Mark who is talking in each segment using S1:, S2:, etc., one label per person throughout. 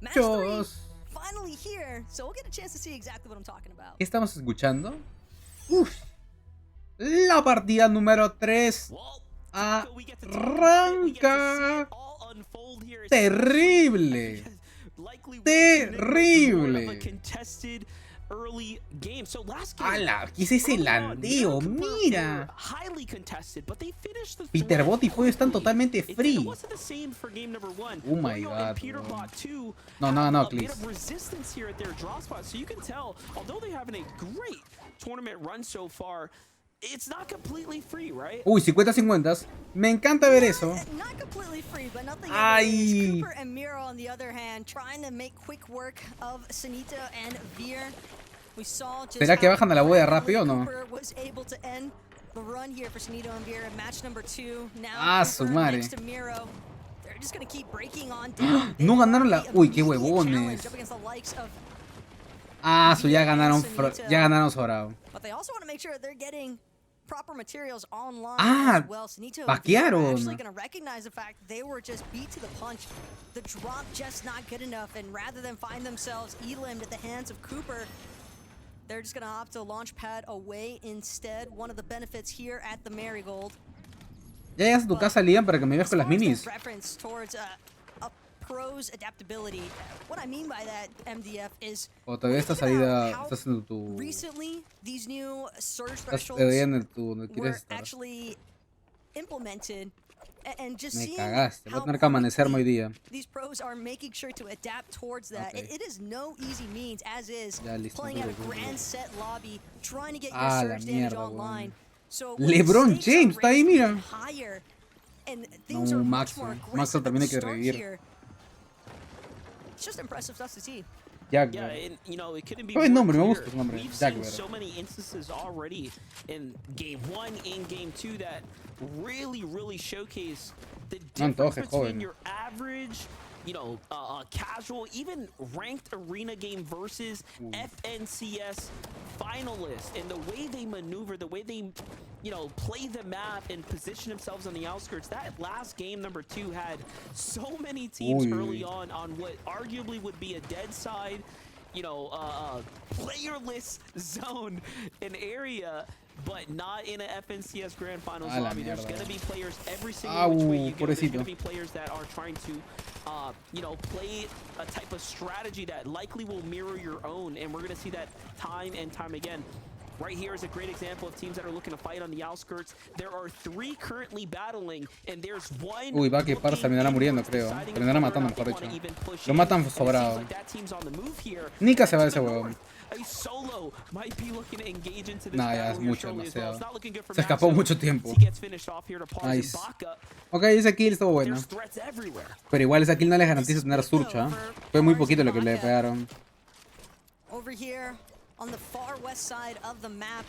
S1: Muchachos, ¿qué estamos escuchando? Uf, la partida número 3 arranca. Terrible. Terrible. ¡Hala! ¿Qué es ese landeo? ¡Mira! Peterbot y Fuego están totalmente free. Oh my god. No, please. Uy, 50-50. Me encanta ver eso. Ay. ¿Será que bajan a la boya rápido o no? Ah, su madre. No ganaron la... Uy, qué huevones. Ah, ya ganaron sobrado. Ah, vaquearon.
S2: They're just gonna opt to launch pad away instead. One of the benefits here at the Marigold.
S1: Ya llegas a tu casa, Liam, para que me veas con las minis.
S2: Pro's adaptability. What I mean by that, MDF, is
S1: o todavía esta salida estás haciendo tu...
S2: recently these new surge
S1: estás en el tu
S2: were
S1: quieres
S2: actually implemented. And just
S1: me
S2: seeing
S1: cagaste, voy a
S2: how
S1: tener que amanecerme hoy día.
S2: these pros are making sure to adapt towards that.
S1: Okay.
S2: It is no easy means, as is
S1: Ya, listo,
S2: playing at a grand set lobby, trying to get your
S1: la
S2: surge damage
S1: mierda,
S2: online. So
S1: LeBron James está ahí, mira.
S2: Higher, and things
S1: No,
S2: are
S1: Max,
S2: much more
S1: Max
S2: aggressive
S1: también hay
S2: at
S1: que
S2: the start
S1: revivir.
S2: here. It's just impressive stuff to see.
S1: Jack,
S3: yeah, and you know, it couldn't be
S1: el nombre, me
S3: more
S1: gusta
S3: clear.
S1: el nombre.
S3: We've
S1: Jack,
S3: seen so many instances already in game 1 and game 2 that really showcase the difference between your average, you know, casual, even ranked arena game versus FNCS finalists, and the way they maneuver, the way they, you know, play the map and position themselves on the outskirts. That last game, number 2, had so many teams early on what arguably would be a dead side, you know, playerless zone, an area, but not in a FNCS Grand Finals lobby. There's going to be players every single which way you go. There's going to be players that are trying to, you know, play a type of strategy that likely will mirror your own, and we're going to see that time and time again. Right here is a great example of teams that are looking to fight on the outskirts. There are 3 currently battling, and there's one.
S1: Uy, va que par terminará muriendo, creo. Terminará matando, mejor dicho. Lo matan sobrado. Nika se va de ese huevón. Nah, ya es mucho, demasiado. Se escapó mucho tiempo. Nice. Ok, ese kill estuvo bueno. Pero igual ese kill no les garantiza tener surge, ¿eh? Fue muy poquito lo que le pegaron.
S2: On the far west side of the map,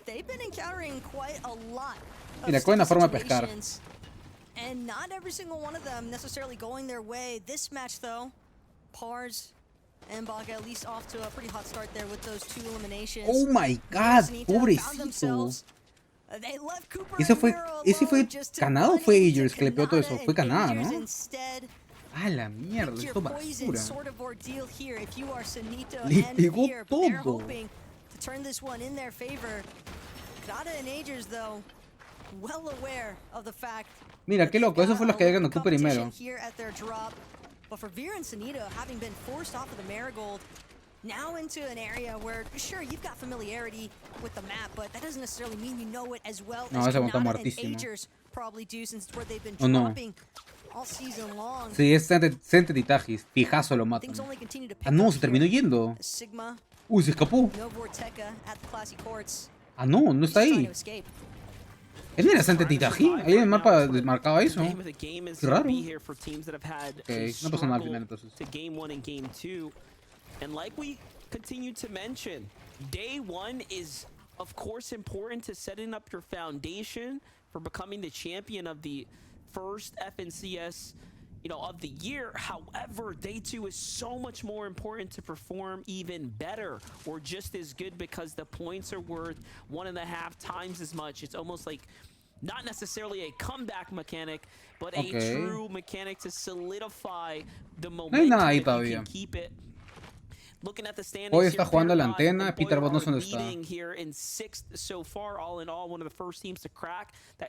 S2: they've been encountering quite a lot of
S1: mira, con una forma de pescar.
S2: And not every single one of them necessarily going their way. This match, though, Pars and Baga at least off to a pretty hot start there with those 2 eliminations.
S1: Oh my god, pobrecito. Ese fue Canadá o fue Agers que le pegó todo eso? Fue Canadá, ¿no? ¡Ah, la mierda! Esto basura. Le pegó todo. Mira, qué loco. Esos fueron los que llegan a Q primero.
S2: Now into an area where, sure, you've got familiarity with the map, but that doesn't necessarily mean you know it as well as Canada and Agers probably do, since it's where they've been dropping all season long.
S1: Sí, es Sente Titagis. Fijazo lo matan. Ah, no, se terminó yendo. Uy, se escapó. Ah, no, no está ahí. ¿Él era Sente Titagi? Ahí en el mapa desmarcaba eso. Qué raro. Ok, no pasó nada al final entonces.
S3: And like we continue to mention, day 1 is of course important to setting up your foundation for becoming the champion of the first FNCS, you know, of the year. However, day 2 is so much more important to perform even better or just as good, because the points are worth 1.5 times as much. It's almost like, Not necessarily a comeback mechanic, but a true mechanic to solidify the momentum.
S1: No hay nada ahí todavía. Hoy está jugando la antena. Peterbot no sé dónde está.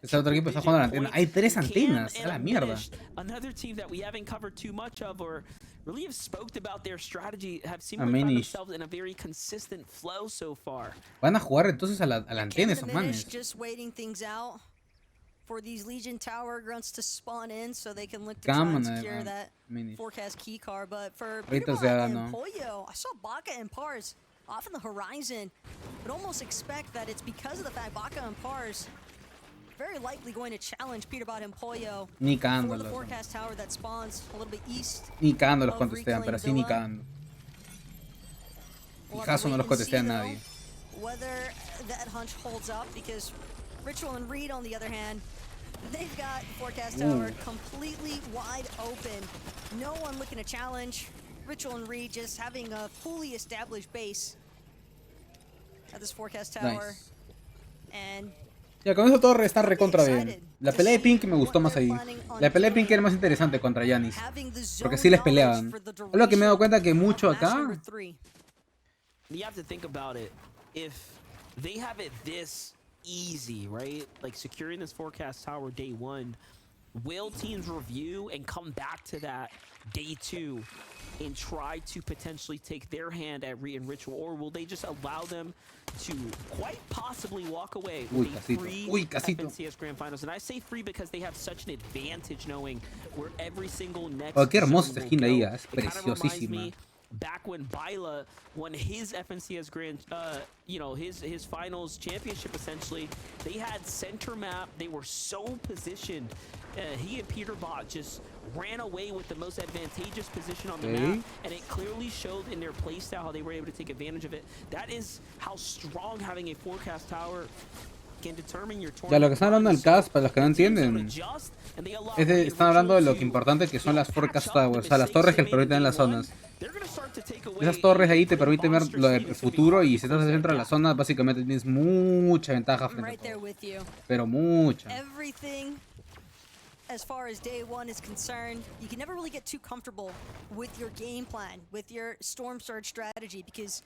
S1: Este otro equipo está jugando la antena. Hay 3 antenas. A la mierda. Van a jugar entonces a la antena esos manes.
S2: For these Legion Tower grunts to spawn in so they can look to try and secure that forecast key card. But for Peterbot and Pollo, I saw Baka and Pars off in the horizon. Would almost expect that it's because of the fact Baka and Pars very likely going to challenge Peterbot and Pollo for the forecast tower that spawns a little bit east.
S1: Ni cagando los contestean, pero así ni cagando. Fijazo no los contestea nadie.
S2: Whether that hunch holds up, because Ritual and Reed, on the other hand, they've got Forecast Tower completely wide open. No one looking to challenge. Ritual and Reed just having a fully established base at this Forecast Tower.
S1: Nice.
S2: And
S1: ya, con eso todo está recontra bien. La pelea de Pink me gustó más ahí. La pelea de Pink era más interesante contra Yanis, porque sí les peleaban. Es lo que me he dado cuenta que mucho acá.
S3: You have to think about it. If they have it this easy, right? Like securing this forecast tower day 1, will teams review and come back to that day 2 and try to potentially take their hand at Reed and Ritual, or will they just allow them to quite possibly walk away with a free FNCS Grand Finals? And I say free because they have such an advantage knowing where every single next
S1: qué hermosa esta skin ahí, es preciosísima.
S3: Back when Baila won his FNCS Grand, his finals championship, essentially, they had center map. They were so positioned. He and Peterbot just ran away with the most advantageous position on the map, and it clearly showed in their playstyle how they were able to take advantage of it. That is how strong having a forecast tower can determine your tournament.
S1: Ya, lo que están hablando del CAS, para los que no entienden, están hablando de lo que importante que son las forecast towers, o sea, las torres que permiten las zonas. Esas torres ahí te permiten ver lo del futuro, y si estás dentro de la zona, básicamente tienes mucha ventaja frente a todo. Pero mucha.
S2: As far as day 1 is concerned, you can never really get too comfortable with your game plan, with your storm surge strategy, because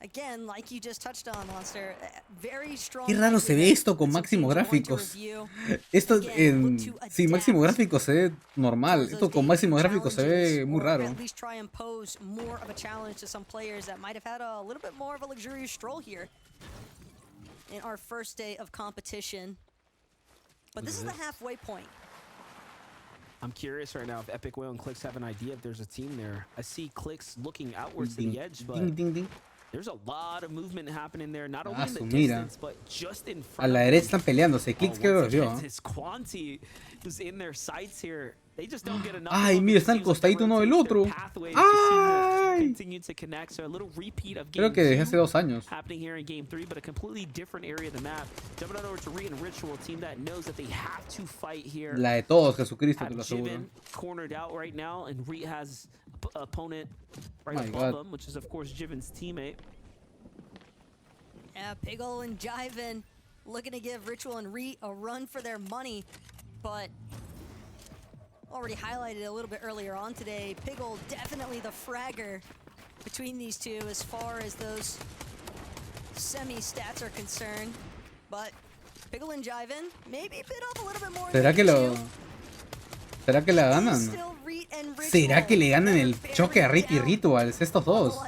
S2: again, like you just touched on, Monster, very strong.
S1: Qué raro se ve esto con máximo gráficos. Esto sin máximo gráfico se ve normal. Esto con máximo gráfico se ve muy raro.
S2: At least try and pose more of a challenge to some players that might have had a little bit more of a luxurious stroll here in our first day of competition. But this is the halfway point.
S3: I'm curious right now if Epic Whale and Clicks have an idea if there's a team there. I see Clicks looking outwards to the edge, but there's a lot of movement happening there, not only in the distance, but just in front.
S1: A la derecha están peleándose. Clicks creo que lo vio.
S3: Quanti is in their sights here. They just don't get enough.
S1: Ay, mira, están al costadito uno del otro. Ay. Creo que desde hace 2 años.
S3: Happening here in game 3, but a completely different area of the map. Jumping on over to Reed and Ritual, a team that knows that they have to fight here.
S1: La de todos, Jesucristo, te lo aseguro.
S3: Cornered out right now, and Reed has opponent right above him, which is of course Jiven's teammate.
S2: Yeah, Piggle and Jiven looking to give Ritual and Reed a run for their money, but already highlighted a little bit earlier on today, Piggle definitely the fragger between these two as far as those semi-stats are concerned. But Piggle and Jiven maybe bit off a little bit more.
S1: ¿Será que la ganan? ¿Será que le ganan el choque a Rick y Rituals estos dos?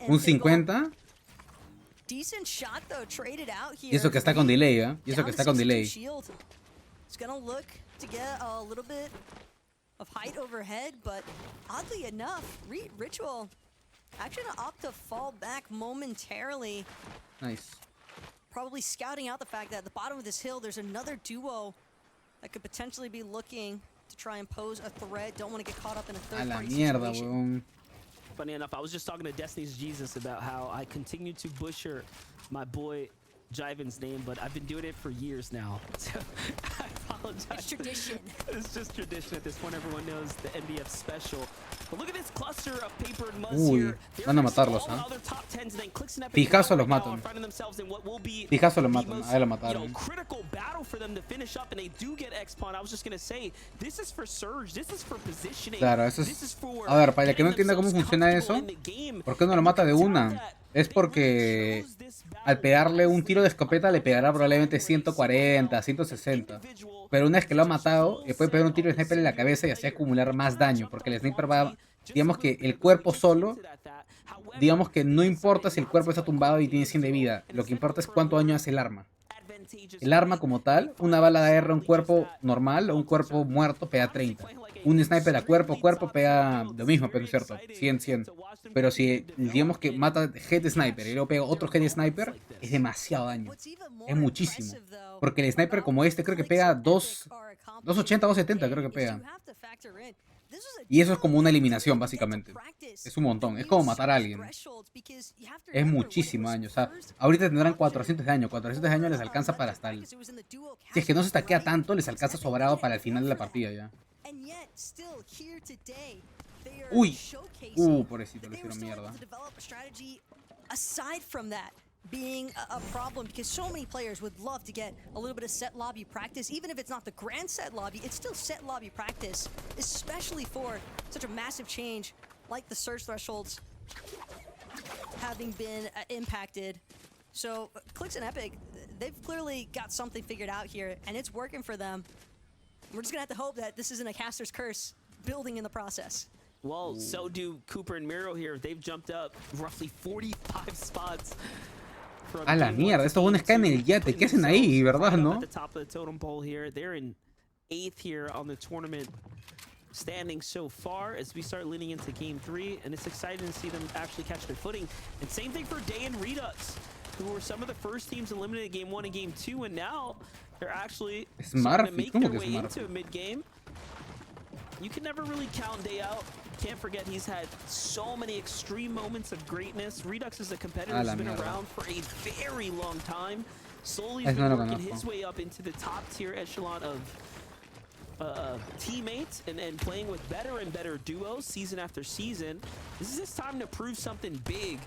S1: ¿Un 50? Y eso que está con delay, ¿eh? Y eso que está con delay.
S2: To get a little bit of height overhead, but oddly enough, Ritual actually gonna opt to fall back momentarily.
S1: Nice.
S2: Probably scouting out the fact that at the bottom of this hill there's another duo that could potentially be looking to try and pose a threat. Don't want to get caught up in a third-party situation.
S3: Funny enough, I was just talking to Destiny's Jesus about how I continue to butcher my boy Jiven's name, but I've been doing it for years now. So I apologize.
S2: It's tradition.
S3: It's just tradition at this point. Everyone knows the NBF special. But look at this cluster of paper and muzz here.
S1: Van a matarlos, ¿eh? Picasso los matan. Picasso los matan. Ahí lo mataron.
S3: Critical battle for them to finish up, and they do get X-Pawn. I was just gonna say, this is for Surge. This is for positioning.
S1: Claro, eso es. A ver, para el que no entienda cómo funciona eso, ¿por qué no lo mata de una? Es porque al pegarle un tiro de escopeta le pegará probablemente 140, 160. Pero una vez que lo ha matado, le puede pegar un tiro de sniper en la cabeza y así acumular más daño. Porque el sniper va, digamos que el cuerpo solo, digamos que no importa si el cuerpo está tumbado y tiene 100 de vida. Lo que importa es cuánto daño hace el arma. El arma como tal, una bala de AR a un cuerpo normal o un cuerpo muerto pega 30. Un sniper a cuerpo pega lo mismo, pero es cierto, 100. Pero si digamos que mata head sniper y luego pega otro head sniper, es demasiado daño. Es muchísimo. Porque el sniper como este creo que pega 280, 270 creo que pega. Y eso es como una eliminación básicamente. Es un montón, es como matar a alguien. Es muchísimo daño. O sea, ahorita tendrán 400 de daño. 400 de daño les alcanza para hasta el... Si es que no se estaquea tanto, les alcanza sobrado para el final de la partida ya. Uy. Pobrecito, le hicieron mierda.
S2: Being a problem because so many players would love to get a little bit of set lobby practice. Even if it's not the grand set lobby, it's still set lobby practice, especially for such a massive change like the surge thresholds having been impacted. So Clix and Epic, they've clearly got something figured out here, and it's working for them. We're just gonna have to hope that this isn't a caster's curse building in the process.
S3: Well, so do Cooper and Miro here. They've jumped up roughly 45 spots.
S1: A la mierda, estos buenos caen en el yate. ¿Qué hacen ahí, verdad, no?
S3: They're in 8th here on the tournament standing so far as we start leaning into game 3, and it's exciting to see them actually catch their footing. And same thing for Day and Redux, who were some of the first teams eliminated game 1 and game 2, and now they're actually starting to make their way into a mid-game. You can never really count Day out. Can't forget he's had so many extreme moments of greatness. Redux is a competitor who's been around for a very long time. Slowly been working his way up into the top tier echelon of teammates and playing with better and better duos season after season. This is his time to prove something big.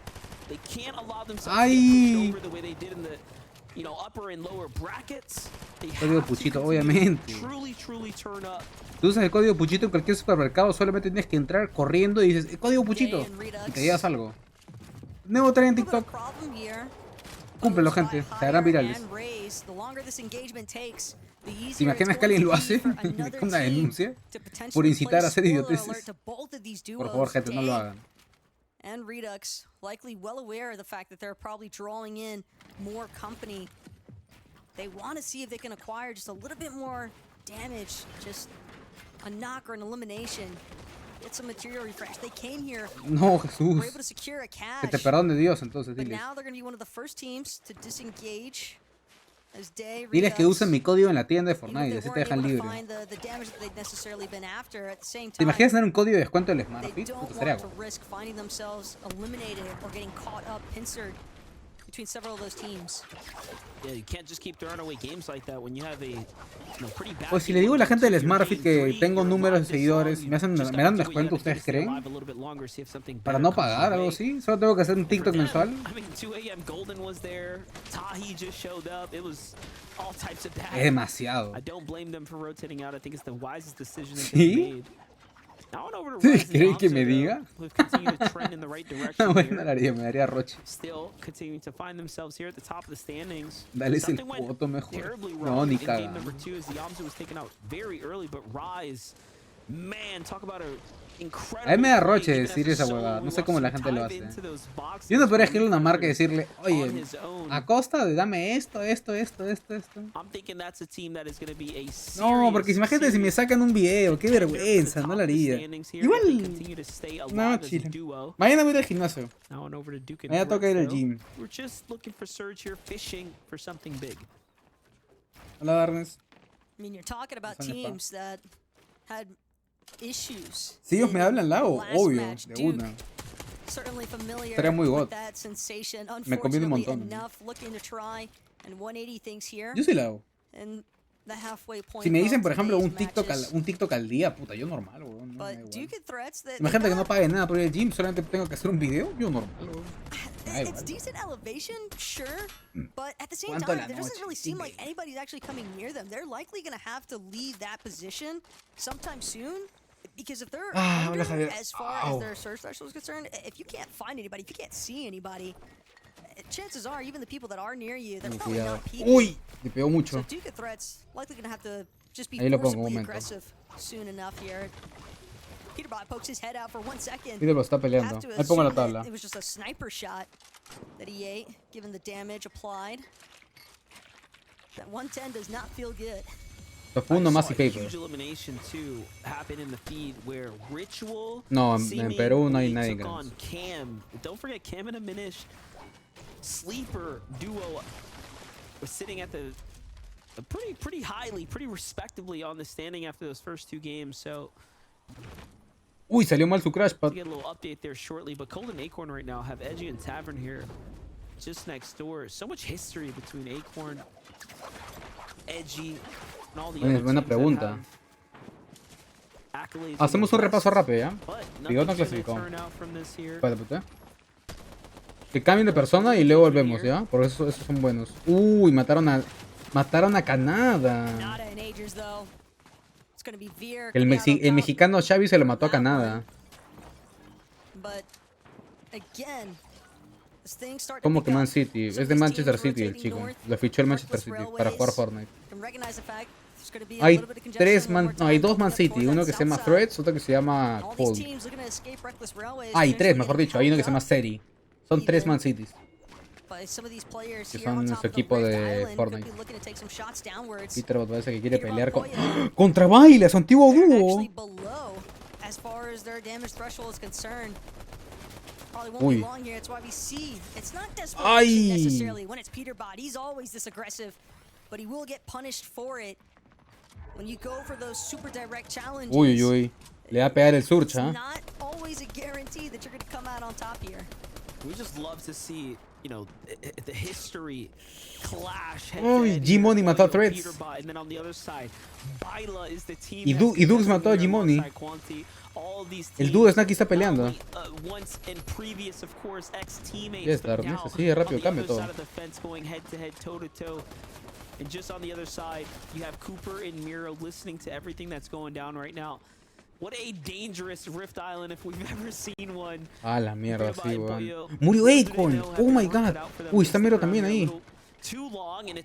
S3: They can't allow themselves to get pushed over the way they did in the upper and lower brackets. They
S1: código Puchito, obviamente.
S3: Truly turn up.
S1: Tú usas el código Puchito en cualquier supermercado, solamente tienes que entrar corriendo y dices, código Puchito, y te llevas algo. Nuevo tren en TikTok. Cúmplelo, gente, se harán virales. ¿Te imaginas que alguien lo hace? Con una denuncia por incitar a hacer idioteces. Por favor, gente, no lo hagan.
S2: And Redux, likely well aware of the fact that they're probably drawing in more company. They want to see if they can acquire just a little bit more damage, just a knock or an elimination. Get some material refresh. They came here.
S1: No, Jesús.
S2: Were able to secure a cache.
S1: Que te perdone Dios, entonces,
S2: But
S1: diles.
S2: now they're going to be one of the first teams to disengage.
S1: Diles que usen mi código en la tienda de Fortnite, así te dejan libre. ¿Te imaginas tener un código de descuento del Smartfit? Estaría guapo. Pues si le digo a la gente del Smartfit que tengo números de seguidores, ¿me dan descuento, ustedes creen? Para no pagar, algo así. Solo tengo que hacer un TikTok mensual. Es demasiado. ¿Sí? ¿Creen que me diga? No, bueno, me daría roche. Dale el foto mejor. No, ni caga. A mí me da roche decir esa huevada. No sé cómo la gente lo hace. Yo no podría escribirle a una marca y decirle, oye, a costa de dame esto. No, porque imagínate si me sacan un video, qué vergüenza, no lo haría. Igual, no, chile. Mañana voy a ir al gimnasio. Mañana toca ir al gym. Hola, Darnes. Si ellos me hablan Lao, obvio, de una. Estaría muy god. Me conviene un montón. Yo soy Lao. Si me dicen, por ejemplo, un TikTok al día, puta, yo normal, weón. No, imagínate que no pague nada por ir al gym, solamente tengo que hacer un video, yo normal, weón.
S2: It's decent elevation, sure, but at the same time, there doesn't really seem like anybody's actually coming near them. They're likely going to have to leave that position sometime soon, because if they're under, as far as their search threshold is concerned, if you can't find anybody, if you can't see anybody, chances are even the people that are near you, they're probably not peeking.
S1: Uy, le pegó mucho.
S2: So Duke threats likely going to have to just be forcibly aggressive soon enough here. Peterbot pokes his head out for 1 second.
S1: Peterbot está peleando. Ahí pongo la tabla.
S2: It was just a sniper shot that he ate, given the damage applied. That 110 does not feel good.
S1: Profundo más y paper. No, en Perú no hay nadie grande.
S3: Don't forget Cam and Diminish. Sleeper duo was sitting at the pretty highly, pretty respectably on the standing after those first 2 games. So
S1: uy, salió mal su crash pad.
S3: Get a little update there shortly, but Cold and Acorn right now have Edgy and Tavern here just next door. So much history between Acorn, Edgy, and all the other
S1: buena
S3: teams
S1: pregunta. Hacemos un repaso rápido, ¿ya? Digo, no clasificó. Espérate. Que cambien de persona y luego volvemos, ¿ya? Porque esos son buenos. Uy, mataron a Canadá. El mexicano Xavi se lo mató a Canadá. ¿Cómo que Man City? Es de Manchester City el chico. Lo fichó el Manchester City para jugar Fortnite. Hay 2 Man City. Uno que se llama Threads, otro que se llama Cold. Hay 3, mejor dicho. Hay uno que se llama Seri. Son 3 Man Cities. Que son su equipo de Fortnite. Peterbot parece que quiere pelear contra Baila, su antiguo dúo. Uy. Ay. Uy, uy. Le va a pegar el surge, ¿eh?
S3: We just love to see, you know, the history clash.
S1: Uy, G-Money mató a Threads. Y Dux mató a G-Money. El dúo de Snacky está peleando. Ya está, sí, rápido, cambia todo.
S3: And just on the other side, you have Cooper and Miro listening to everything that's going down right now. What a dangerous Rift Island if we've ever seen one.
S1: Ah, la mierda, sí, weón. Murió Acorn. Oh my god. Uy, está Miro también ahí.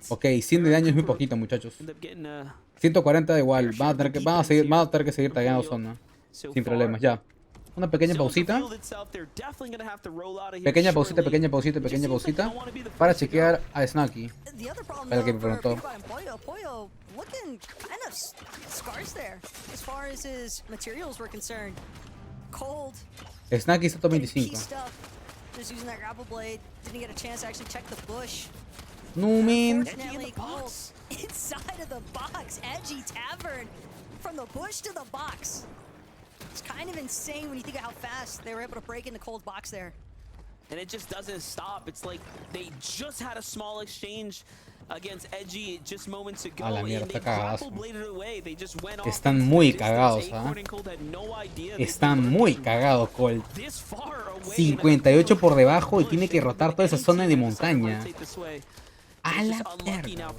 S1: Ok, 100 de daño es muy poquito, muchachos. 140 igual. Van a tener que seguir tagueando zona. Sin problemas, ya. Una pequeña pausita. Pequeña pausita. Para chequear a Snacky. Para el que me preguntó.
S2: Looking kind of scarce there as far as his materials were concerned. Cold.
S1: Snacky está top 25.
S2: Just using that grapple blade, didn't get a chance to actually check the bush.
S1: No man.
S2: Inside of the box, Edgy Tavern from the bush to the box. It's kind of insane when you think of how fast they were able to break in the Cold box there.
S3: And it just doesn't stop. It's like they just had a small exchange against Edgy just moments ago.
S1: A la mierda, está cagazo. Están muy cagados, ¿ah? Están muy cagados, Colt. 58 por debajo y tiene que rotar toda esa zona de montaña. A la mierda.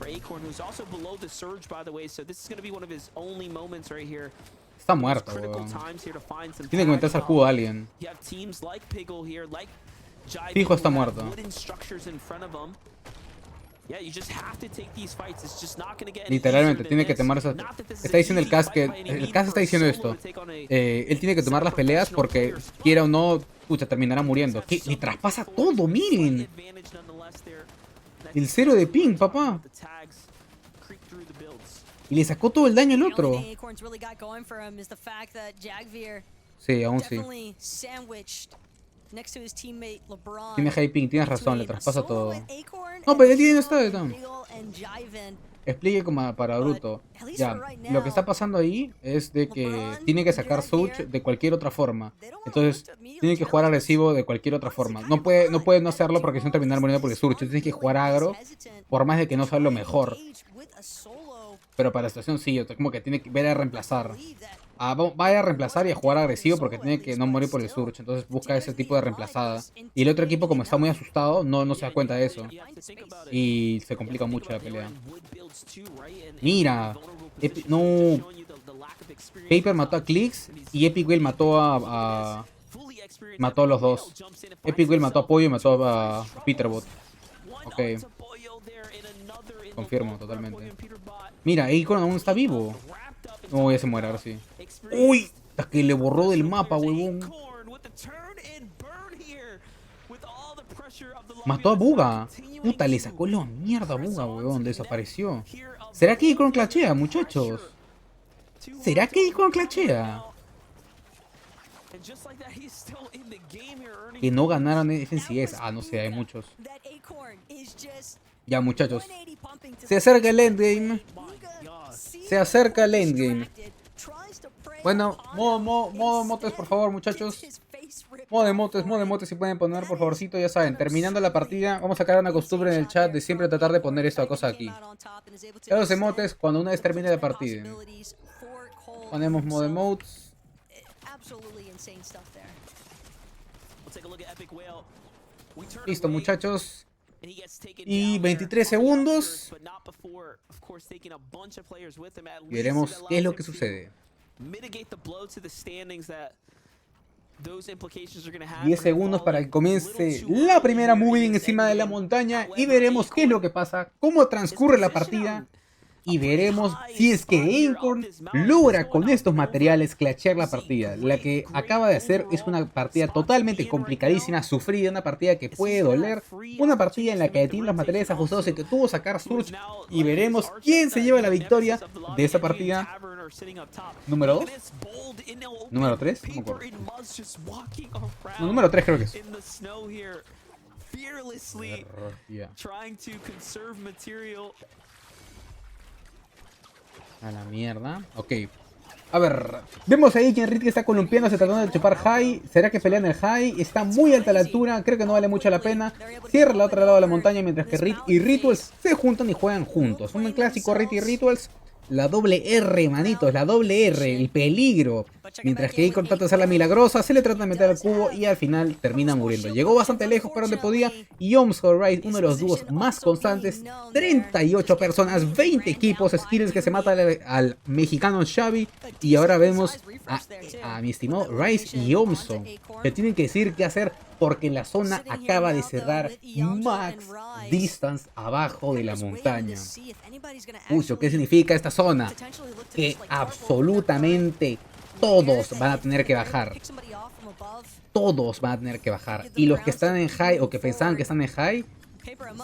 S1: Está muerto, weón. Tiene que meterse al cubo de Alien. Fijo está muerto. Literalmente, tiene que tomar esa... Está diciendo el Cas que... El Cas está diciendo esto. Él tiene que tomar las peleas porque, quiera o no, pucha, terminará muriendo. ¿Qué? Le traspasa todo, miren. El 0 de ping, papá. Y le sacó todo el daño al otro. Sí, aún sí. Tiene high ping, tienes razón, le traspasa todo. No, pero el día no está de tan. Explique como para bruto. Ya, lo que está pasando ahí es de que tiene que sacar Surge de cualquier otra forma. Entonces, tiene que jugar agresivo de cualquier otra forma. No puede no hacerlo porque si no terminar muriendo porque Surge. Tiene que jugar agro, por más de que no sea lo mejor. Pero para la situación sí, o sea, como que tiene que ver a reemplazar. Vaya a reemplazar y a jugar agresivo porque tiene que no morir por el surge. Entonces busca ese tipo de reemplazada. Y el otro equipo, como está muy asustado, no se da cuenta de eso. Y se complica mucho la pelea. Mira. No. Paper mató a Clicks y Epic Wheel mató mató a los dos. Epic Wheel mató a Pollo y mató a Peterbot. Ok. Confirmo totalmente. Mira, Acorn aún está vivo. No, ya se muere ahora sí. ¡Uy! Hasta que le borró del mapa, huevón. Mató a Buga. Puta, le sacó la mierda a Buga, huevón. Desapareció. ¿Será que Acorn clachea, muchachos? ¿Será que Acorn clachea? Que no ganaron FNCS. Ah, no sé, hay muchos. Ya, muchachos. Se acerca el endgame. Se acerca el endgame. Bueno, modo motes, por favor, muchachos. Modo de motes, si pueden poner, por favorcito, ya saben. Terminando la partida, vamos a crear una costumbre en el chat de siempre tratar de poner esta cosa aquí. Los emotes cuando una vez termine la partida. Ponemos modo emotes. Listo, muchachos. Y 23 segundos. Y veremos qué es lo que sucede. 10 segundos para que comience la primera moving encima de la montaña. Y veremos qué es lo que pasa, cómo transcurre la partida. Y veremos si es que Acorn logra con estos materiales clachear la partida. La que acaba de hacer es una partida totalmente complicadísima, sufrida, una partida que puede doler, una partida en la que tiene los materiales ajustados y que tuvo que sacar Surge. Y veremos quién se lleva la victoria de esa partida. ¿Número 2? ¿Número 3? No me acuerdo. No, número 3 creo que es. A la mierda. Ok. A ver. Vemos ahí que Enrique está columpiándose tratando de chupar high. ¿Será que pelean el high? Está muy alta la altura. Creo que no vale mucho la pena. Cierra la otra lado de la montaña mientras que Rit y Rituals se juntan y juegan juntos. Un clásico Rit y Rituals. La doble R, manitos, la doble R, el peligro. Mientras que Acorn trata de hacer la milagrosa, se le trata de meter al cubo y al final termina muriendo. Llegó bastante lejos para donde podía y Rice, uno de los dúos más constantes. 38 personas, 20 equipos, skills que se mata al mexicano Xavi. Y ahora vemos a mi estimado Rice y Omso, que tienen que decir qué hacer porque la zona acaba de cerrar max distance abajo de la montaña. Pucho, ¿qué significa esta zona? Que absolutamente todos van a tener que bajar. Todos van a tener que bajar. Y los que están en high o que pensaban que están en high,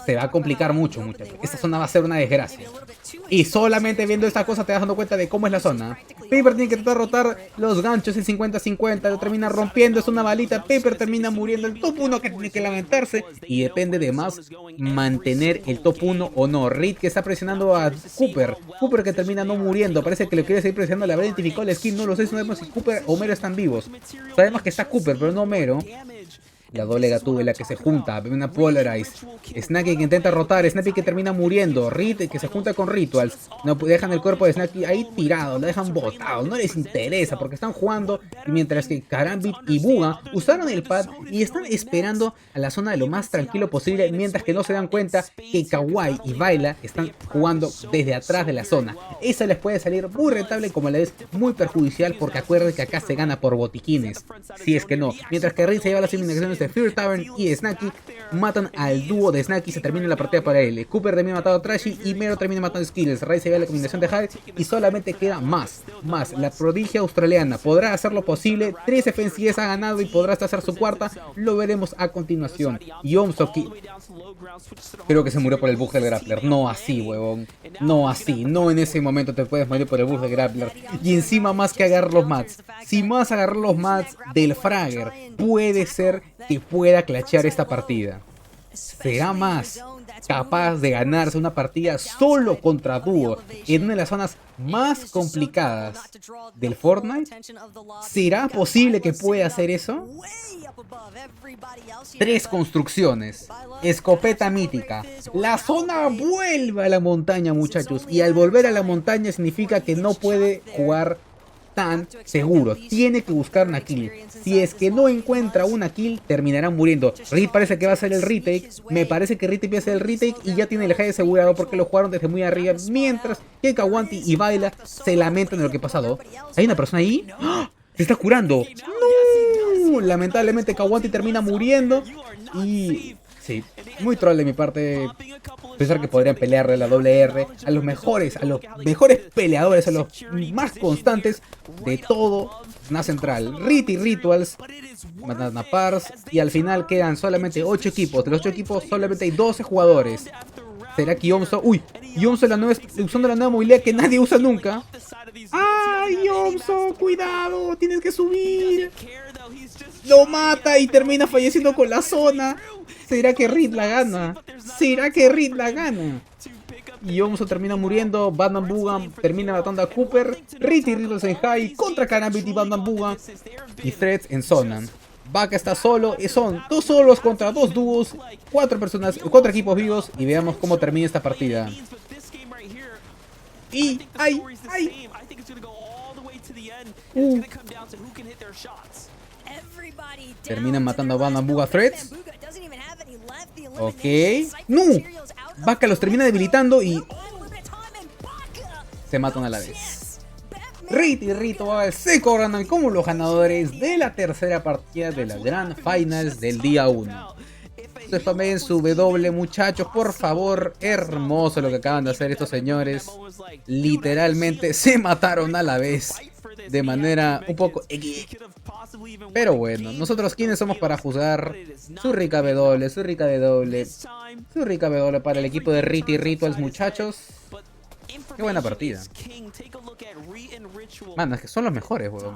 S1: se va a complicar mucho, muchachos. Esta zona va a ser una desgracia. Y solamente viendo esta cosa te vas dando cuenta de cómo es la zona. Paper tiene que tratar de rotar los ganchos, el 50-50, lo termina rompiendo, es una balita. Paper termina muriendo, el top 1 que tiene que lamentarse. Y depende de más mantener el top 1 o no. Reed que está presionando a Cooper. Cooper que termina no muriendo, parece que le quiere seguir presionando. Le habrá identificado el skin, no lo sé, no sabemos si Cooper o Homero están vivos. Sabemos que está Cooper, pero no Homero. La doble gatúbela que se junta, ve una Polarize. Snacky que intenta rotar, Snappy que termina muriendo. Rit que se junta con Rituals. No dejan el cuerpo de Snacky ahí tirado, lo dejan botado. No les interesa porque están jugando. Mientras que Karambit y Buga usaron el pad y están esperando a la zona de lo más tranquilo posible. Mientras que no se dan cuenta que Kawaii y Baila están jugando desde atrás de la zona. Eso les puede salir muy rentable como le es muy perjudicial porque acuerden que acá se gana por botiquines. Si es que no. Mientras que Rit se lleva las eliminaciones de Fear Tavern y Snacky matan al dúo de Snacky y se termina la partida para él. Cooper termina matando a Trashy y Mero termina matando a Skills. Ray se ve la combinación de Hyde y solamente queda más. La prodigia australiana podrá hacer lo posible. 3 FNCS ha ganado y podrá hasta hacer su cuarta. Lo veremos a continuación. Y Omsoki creo que se murió por el bug del grappler. No así, huevón. No así. No en ese momento te puedes morir por el bug del grappler. Y encima más que agarrar los mats. Si más agarrar los mats del Fragger, puede ser que pueda clachear esta partida. Será más capaz de ganarse una partida solo contra dúo en una de las zonas más complicadas del Fortnite. ¿Será posible que pueda hacer eso? 3 construcciones. Escopeta mítica. La zona vuelve a la montaña, muchachos. Y al volver a la montaña significa que no puede jugar tan seguro. Tiene que buscar una kill. Si es que no encuentra una kill, terminará muriendo. Reed parece que va a ser el retake. Me parece que Reed va a ser el retake y ya tiene el high asegurado porque lo jugaron desde muy arriba. Mientras que Kawanti y Baila se lamentan de lo que ha pasado. ¿Hay una persona ahí? ¡Ah! ¡Se está curando! ¡No! Lamentablemente Kawanti termina muriendo. Y... sí, muy troll de mi parte pensar que podrían pelearle a la WR, a los mejores peleadores, a los más constantes de todo Sna Central. Rit y Rituals, Banana Pars, y al final quedan solamente 8 equipos. De los 8 equipos solamente hay 12 jugadores. ¿Será que Yomso? ¡Uy! Yomso usando la nueva movilidad que nadie usa nunca. ¡Ay, Yomso! ¡Cuidado! ¡Tienes que subir! Lo mata y termina falleciendo con la zona. ¿Será que Reed la gana? ¿Será que Reed la gana? Y Yomso termina muriendo. Batman Bugan termina matando a Cooper. Reed y Riddles en high contra Karambit y Batman Bugan. Y Threads en zona. Baka está solo, y son 2 solos contra 2 dúos, 4 personas, 4 equipos vivos, y veamos cómo termina esta partida. Y ¡ay! Terminan matando a Batman Buga Threads. Ok. ¡No! Baka los termina debilitando y se matan a la vez. Reed y Ritual se coronan como los ganadores de la tercera partida de la Grand Finals del día 1. Spamen su W, muchachos, por favor. Hermoso lo que acaban de hacer estos señores. Literalmente se mataron a la vez. De manera un poco X. Pero bueno, nosotros quiénes somos para juzgar. Su rica W, su rica W. Su rica W para el equipo de Reed y Rituals, muchachos. Qué buena partida. Man, es que son los mejores, weón.